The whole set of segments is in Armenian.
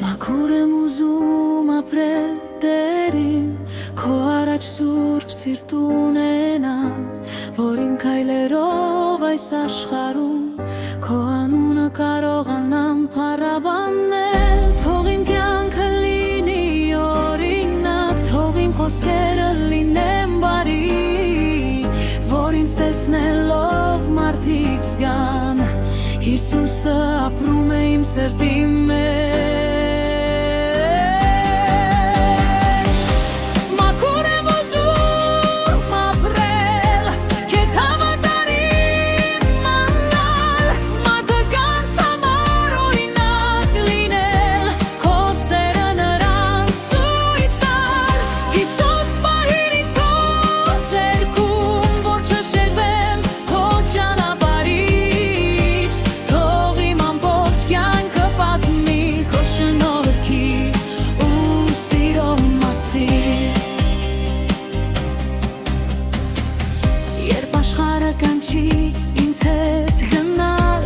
Մաքուր եմ ուզում ապրել Տերին, քո առաջ սուրբ սիրտ ունենալ, որ իմ քայլերով այս աշխարհում քո անունը կարողանամ փառաբանել։ Թող իմ կյանքը լինի օրինակ, թող իմ խոսքերը լինեն բարի, որ ինձ տեսնելով մարդիկ զգան Հիսուսը ապրում է իմ սրտի մեջ։ Երբ աշխարհը կանչի ինձ հետ գնալ,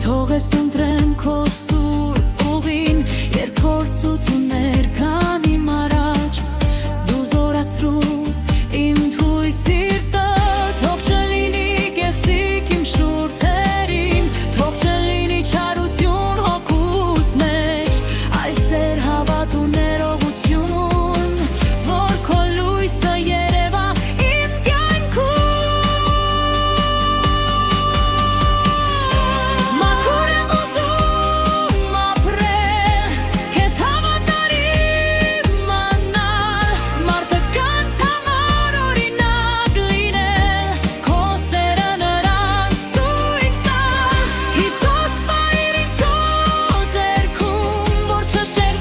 թող ես ընտրեմ քո սուրբ ուղին, երբ փորձություններ կան իմ առաջ, դու զորացրու իմ թույլ սիրտը, թող չլինի կեղծիք իմ շուրթերին, թող չլինի չարություն հոգուս մեջ, այլ սեր, հավատ ու ներողություն, որ քո լույսը երևա իմ կյանքում։ Share